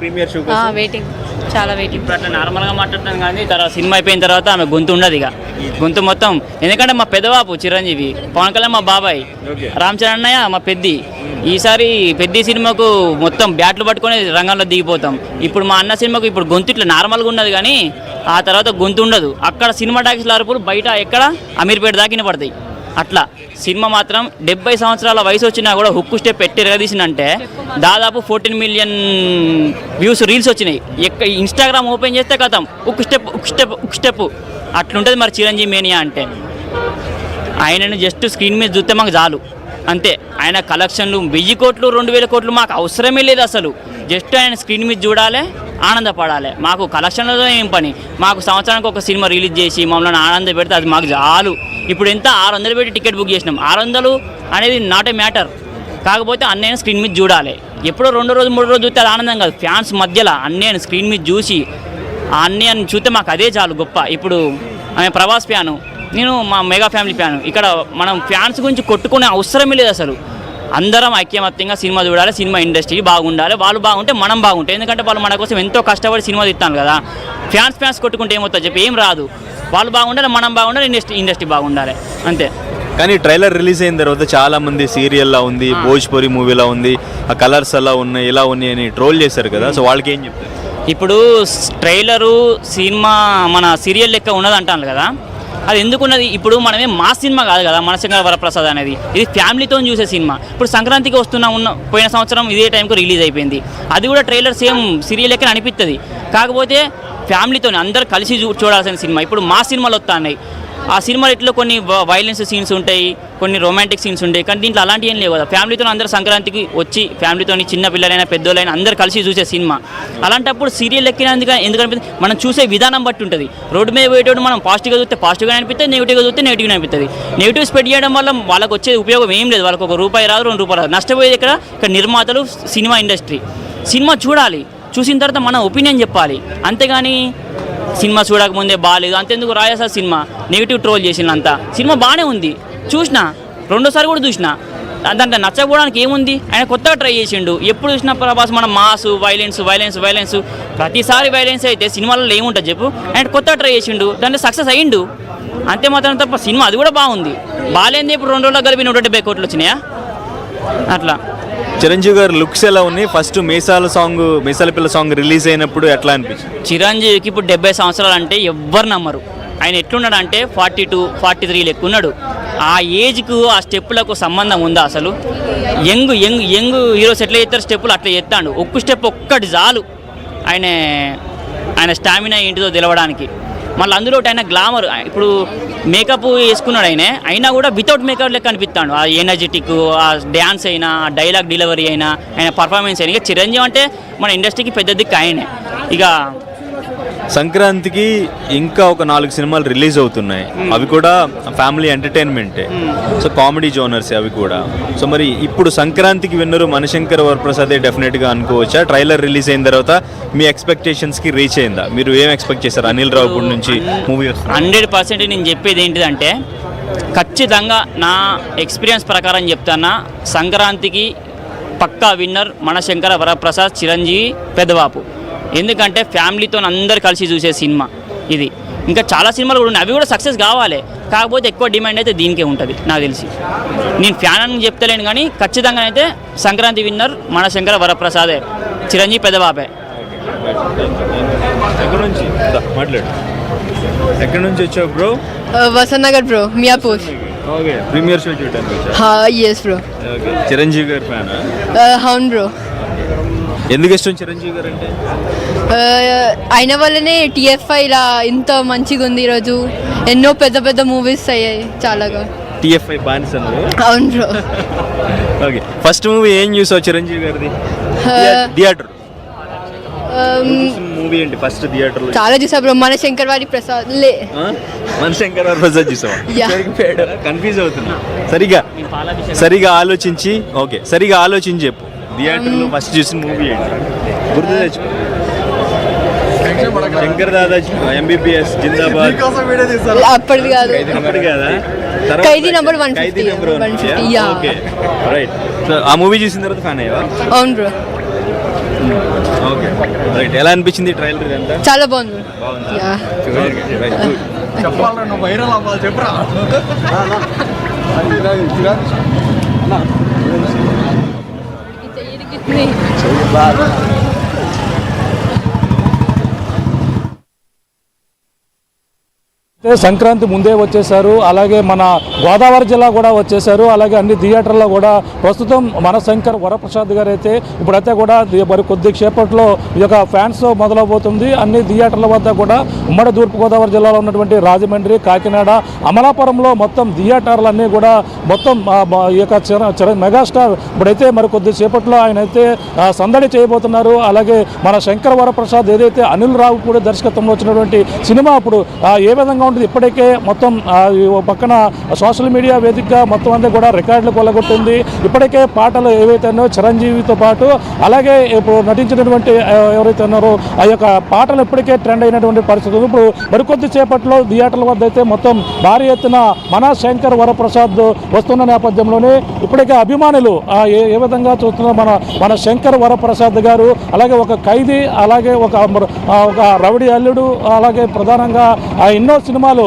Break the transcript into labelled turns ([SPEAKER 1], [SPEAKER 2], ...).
[SPEAKER 1] Premiere show
[SPEAKER 2] waiting, చాలా waiting.
[SPEAKER 3] ఇప్పుడు అట్లా నార్మల్గా మాట్లాడతాను కానీ తర్వాత సినిమా అయిపోయిన తర్వాత ఆమె గొంతు ఉండదు ఇక గొంతు మొత్తం. ఎందుకంటే మా పెద్దబాబు చిరంజీవి, పవన్ కళ్యాణ్ మా బాబాయ్, రామ్ చరణ్ అన్నయ్య మా పెద్ది. ఈసారి పెద్ద సినిమాకు మొత్తం బ్యాట్లు పట్టుకొని రంగంలో దిగిపోతాం. ఇప్పుడు మా అన్న సినిమాకు ఇప్పుడు గొంతు ఇట్లా నార్మల్గా ఉన్నది కానీ ఆ తర్వాత గొంతు ఉండదు. అక్కడ సినిమా టాకీస్ల అరుపులు బయట ఎక్కడ అమీర్పేట దాకిన పడతాయి. అట్లా సినిమా మాత్రం 70 సంవత్సరాల వయసు వచ్చినా కూడా హుక్కు స్టెప్ పెట్టి ఎరగదీసిందంటే దాదాపు 14 మిలియన్ వ్యూస్ రీల్స్ వచ్చినాయి. ఇన్స్టాగ్రామ్ ఓపెన్ చేస్తే కథం ఉక్ స్టెప్ అట్లుంటుంది మరి చిరంజీవి మేనియా అంటే. ఆయనను జస్ట్ స్క్రీన్ మీద చూస్తే మాకు చాలు అంతే. ఆయన కలెక్షన్లు 1000 కోట్లు 2000 కోట్లు మాకు అవసరమే లేదు అసలు. జస్ట్ ఆయన స్క్రీన్ మీద చూడాలి, ఆనందపడాలి. మాకు కలెక్షన్లతో ఏం పని. మాకు సంవత్సరానికి ఒక సినిమా రిలీజ్ చేసి మమ్మల్ని ఆనంద పెడితే అది మాకు చాలు. ఇప్పుడు ఎంత 600 పెట్టి టికెట్ బుక్ చేసినాం. 600 అనేది నాట్ ఏ మ్యాటర్. కాకపోతే అన్నయ్య స్క్రీన్ మీద చూడాలి. ఎప్పుడో 2 రోజు 3 రోజు చూస్తే అది ఆనందం కాదు. ఫ్యాన్స్ మధ్యలో అన్నయ్యని స్క్రీన్ మీద చూసి ఆ అన్నయ్యని చూస్తే మాకు అదే చాలు గొప్ప. ఇప్పుడు ఆమె ప్రభాస్ ఫ్యాను, నేను మా మెగా ఫ్యామిలీ ఫ్యాను. ఇక్కడ మనం ఫ్యాన్స్ గురించి కొట్టుకునే అవసరమే లేదు అసలు. అందరం ఐక్యమత్యంగా సినిమా చూడాలి. సినిమా ఇండస్ట్రీ బాగుండాలి. వాళ్ళు బాగుంటే మనం బాగుంటాం. ఎందుకంటే వాళ్ళు మన కోసం ఎంతో కష్టపడి సినిమా తీస్తాను కదా. ఫ్యాన్స్ కొట్టుకుంటే ఏమవుతుంది చెప్పి ఏం రాదు. వాళ్ళు బాగుండాలి, మనం బాగుండాలి, ఇండస్ట్రీ బాగుండాలి అంతే.
[SPEAKER 1] కానీ ట్రైలర్ రిలీజ్ అయిన తర్వాత చాలా మంది సీరియల్లా ఉంది, భోజ్పురి మూవీలా ఉంది, ఆ కలర్స్ అలా ఉన్నాయి, ఇలా ఉన్నాయి అని ట్రోల్ చేశారు కదా. సో వాళ్ళకి ఏం చెప్తారు?
[SPEAKER 3] ఇప్పుడు ట్రైలరు సినిమా మన సీరియల్ లెక్క ఉన్నది అంటాను కదా. అది ఎందుకున్నది? ఇప్పుడు మనమే మా సినిమా కాదు కదా మనశంకర వరప్రసాద్ అనేది. ఇది ఫ్యామిలీతో చూసే సినిమా. ఇప్పుడు సంక్రాంతికి పోయిన సంవత్సరం ఇదే టైంకి రిలీజ్ అయిపోయింది. అది కూడా ట్రైలర్ సేమ్ సీరియల్ లెక్క అనిపిస్తుంది. కాకపోతే ఫ్యామిలీతో అందరు కలిసి చూడాల్సిన సినిమా. ఇప్పుడు మా సినిమాలు వస్తున్నాయి. ఆ సినిమాలో ఇట్లా కొన్ని వైలెన్స్ సీన్స్ ఉంటాయి, కొన్ని రొమాంటిక్ సీన్స్ ఉంటాయి. కానీ దీంట్లో అలాంటివి ఏం లేవు కదా. ఫ్యామిలీతో అందరూ సంక్రాంతికి వచ్చి ఫ్యామిలీతో చిన్న పిల్లలైనా పెద్దోళ్ళైనా అందరూ కలిసి చూసే సినిమా. అలాంటప్పుడు సీరియల్ ఎందుకంటే మనం చూసే విధానం బట్టి ఉంటుంది. రోడ్డు మీద పోయేటప్పుడు మనం పాజిటివ్గా చూస్తే పాజిటివ్గా అనిపిస్తుంది, నెగిటివ్గా చూస్తే నెగిటివ్గా అనిపిస్తుంది. నెగిటివ్ స్ప్రెడ్ చేయడం వల్ల వాళ్ళకి వచ్చే ఉపయోగం ఏం లేదు. వాళ్ళకి ₹1 రాదు, ₹2 రాదు. నష్టపోయేది ఇక్కడ నిర్మాతలు, సినిమా ఇండస్ట్రీ. సినిమా చూడాలి, చూసిన తర్వాత మన ఒపీనియన్ చెప్పాలి. అంతేగాని సినిమా చూడకముందే బాగాలేదు అంతెందుకు. రాయసా సినిమా నెగిటివ్ ట్రోల్ చేసినంత సినిమా బాగానే ఉంది, చూసిన 2సారి కూడా చూసిన. దాంట్లో నచ్చకపోవడానికి ఏముంది? ఆయన కొత్తగా ట్రై చేసిండు. ఎప్పుడు చూసినా ప్రభాస్ మనం మాసు వైలెన్స్ ప్రతిసారి వైలెన్స్ అయితే సినిమాలలో ఏముంటుంది చెప్పు. ఆయన కొత్తగా ట్రై చేసిండు, దాంట్లో సక్సెస్ అయ్యిండు అంతే మాత్రం తప్ప సినిమా అది కూడా బాగుంది. బాగాలేంది ఇప్పుడు 2 రోజుల్లో కలిపి 170 కోట్లు వచ్చినాయా అట్లా.
[SPEAKER 1] చిరంజీవి గారు లుక్స్ ఎలా ఉన్నాయి? ఫస్ట్ మీసాల పిల్ల సాంగ్ రిలీజ్ అయినప్పుడు ఎట్లా అనిపించింది?
[SPEAKER 3] చిరంజీవికి ఇప్పుడు 70 సంవత్సరాలు అంటే ఎవ్వరు నమ్మరు. ఆయన ఎట్లున్నాడు అంటే 42, 43 లెక్కున్నాడు. ఆ ఏజ్కు ఆ స్టెప్పులకు సంబంధం ఉందా అసలు? యంగ్ హీరోస్ ఎట్లా చేస్తారు స్టెప్పులు అట్లా చేస్తాడు. ఒక్క స్టెప్ ఒక్కటి చాలు ఆయన స్టామినా ఏంటిదో తెలవడానికి. మళ్ళీ అందులో ఆయన గ్లామర్. ఇప్పుడు మేకప్ వేసుకున్నాడు అయినా కూడా వితౌట్ మేకప్ లెక్క అనిపిస్తాడు. ఆ ఎనర్జెటిక్, ఆ డ్యాన్స్ అయినా, ఆ డైలాగ్ డెలివరీ అయినా, ఆయన పర్ఫార్మెన్స్ అయినా. ఇక చిరంజీవి అంటే మన ఇండస్ట్రీకి పెద్ద దిక్కు ఆయనే. ఇక
[SPEAKER 1] సంక్రాంతికి ఇంకా ఒక 4 సినిమాలు రిలీజ్ అవుతున్నాయి. అవి కూడా ఫ్యామిలీ ఎంటర్టైన్మెంటే. సో కామెడీ జోనర్స్ అవి కూడా. సో మరి ఇప్పుడు సంక్రాంతికి విన్నరు మనశంకర వరప్రసాదే డెఫినెట్గా అనుకోవచ్చా? ట్రైలర్ రిలీజ్ అయిన తర్వాత మీ ఎక్స్పెక్టేషన్స్కి రీచ్ అయిందా? మీరు ఏం ఎక్స్పెక్ట్ చేశారు అనిల్ రావిపూడి నుంచి మూవీ?
[SPEAKER 3] 100% నేను చెప్పేది ఏంటిదంటే ఖచ్చితంగా నా ఎక్స్పీరియన్స్ ప్రకారం చెప్తానా, సంక్రాంతికి పక్కా విన్నర్ మనశంకర వరప్రసాద్, చిరంజీవి, పెద్దబాపు. ఎందుకంటే ఫ్యామిలీతో అందరు కలిసి చూసే సినిమా ఇది. ఇంకా చాలా సినిమాలు కూడా ఉన్నాయి, అవి కూడా సక్సెస్ కావాలి. కాకపోతే ఎక్కువ డిమాండ్ అయితే దీనికే ఉంటుంది నాకు తెలిసి. నేను ఫ్యాన్ అని చెప్తలేను కానీ ఖచ్చితంగా అయితే సంక్రాంతి విన్నర్ మనశంకర వరప్రసాదే, చిరంజీవి, పెద్దబాబే.
[SPEAKER 1] ఎక్కడి నుంచి వచ్చావు bro?
[SPEAKER 2] Vasanth Nagar bro, Miyapur.
[SPEAKER 1] Okay, premier show చూడడానికి వచ్చా?
[SPEAKER 2] yes bro.
[SPEAKER 1] ఓకే, చిరంజీవి గారి ఫ్యాన్?
[SPEAKER 2] అవును బ్రో.
[SPEAKER 1] ఎందుకు ఇష్టం చిరంజీవి గారు అంటే?
[SPEAKER 2] అయిన వల్లనే TFI ఇలా ఇంత మంచిగా ఉంది. ఈరోజు ఎన్నో పెద్ద మూవీస్ అయ్యాయి చాలాగా.
[SPEAKER 1] TFI బానిసను?
[SPEAKER 2] అవును బ్రో.
[SPEAKER 1] ఓకే, ఫస్ట్ మూవీ ఏం చూసావు చిరంజీవి గారిది థియేటర్ మూవీ ఏంటి? ఫస్ట్ థియేటర్
[SPEAKER 2] చాలా చూసా బ్రో. మనశంకర్ వరప్రసాద్
[SPEAKER 1] చూసావా? కన్ఫ్యూజ్ అవుతున్నా. సరిగా ఆలోచించి చెప్పు. థియేటర్లో ఫస్ట్ చూసిన మూవీ ఏంటి? గుర్తు తెచ్చుకో. శంకర్ దాదా, MBBS, జిందాబాద్.
[SPEAKER 2] అప్పటిది కాదు, ఖైదీ నంబర్ 150.
[SPEAKER 1] Okay right. ఆ మూవీ చూసిన తర్వాత ఫ్యాన్ అయ్యావా?
[SPEAKER 2] అవును బ్రో.
[SPEAKER 1] ఓకే రైట్, ఎలా అనిపించింది ట్రైలర్ ఇదంతా?
[SPEAKER 2] చాలా బాగుంది. Yeah.
[SPEAKER 4] చెప్పాలి నువ్వు వైరల్ అవ్వాలి చెప్పురా.
[SPEAKER 5] సంక్రాంతి ముందే వచ్చేసారు, అలాగే మన గోదావరి జిల్లా కూడా వచ్చేసారు, అలాగే అన్ని థియేటర్లో కూడా ప్రస్తుతం మన శంకర్ వరప్రసాద్ గారు అయితే ఇప్పుడైతే కూడా మరి కొద్దిసేపట్లో ఈ యొక్క ఫ్యాన్స్ మొదలవబోతుంది. అన్ని థియేటర్ల వద్ద కూడా ఉమ్మడి తూర్పుగోదావరి జిల్లాలో ఉన్నటువంటి రాజమండ్రి, కాకినాడ, అమలాపురంలో మొత్తం థియేటర్లన్నీ కూడా మొత్తం ఈ యొక్క మెగాస్టార్ ఇప్పుడైతే మరి కొద్దిసేపట్లో ఆయన అయితే సందడి చేయబోతున్నారు. అలాగే మన శంకర్ వరప్రసాద్ ఏదైతే అనిల్ రావిపూడి దర్శకత్వంలో వచ్చినటువంటి సినిమా అప్పుడు ఏ విధంగా ఉంటుంది, ఇప్పటికే మొత్తం పక్కన సోషల్ మీడియా వేదికగా మొత్తం అంతా కూడా రికార్డులు కొల్లగొట్టింది. ఇప్పటికే పాటలు ఏవైతే ఉన్నాయో చిరంజీవితో పాటు అలాగే ఇప్పుడు నటించినటువంటి ఎవరైతే ఉన్నారో ఆ యొక్క పాటలు ఇప్పటికే ట్రెండ్ అయినటువంటి పరిస్థితులు. ఇప్పుడు మరికొద్ది సేపట్లో థియేటర్ల వద్ద అయితే మొత్తం భారీ ఎత్తున మన శంకర్ వరప్రసాద్ వస్తున్న నేపథ్యంలోనే ఇప్పటికే అభిమానులు ఏ విధంగా చూస్తున్నారు మన శంకర్ వరప్రసాద్ గారు, అలాగే ఒక ఖైదీ, అలాగే ఒక రౌడీ అల్లుడు, అలాగే ప్రధానంగా ఎన్నో సినిమాలు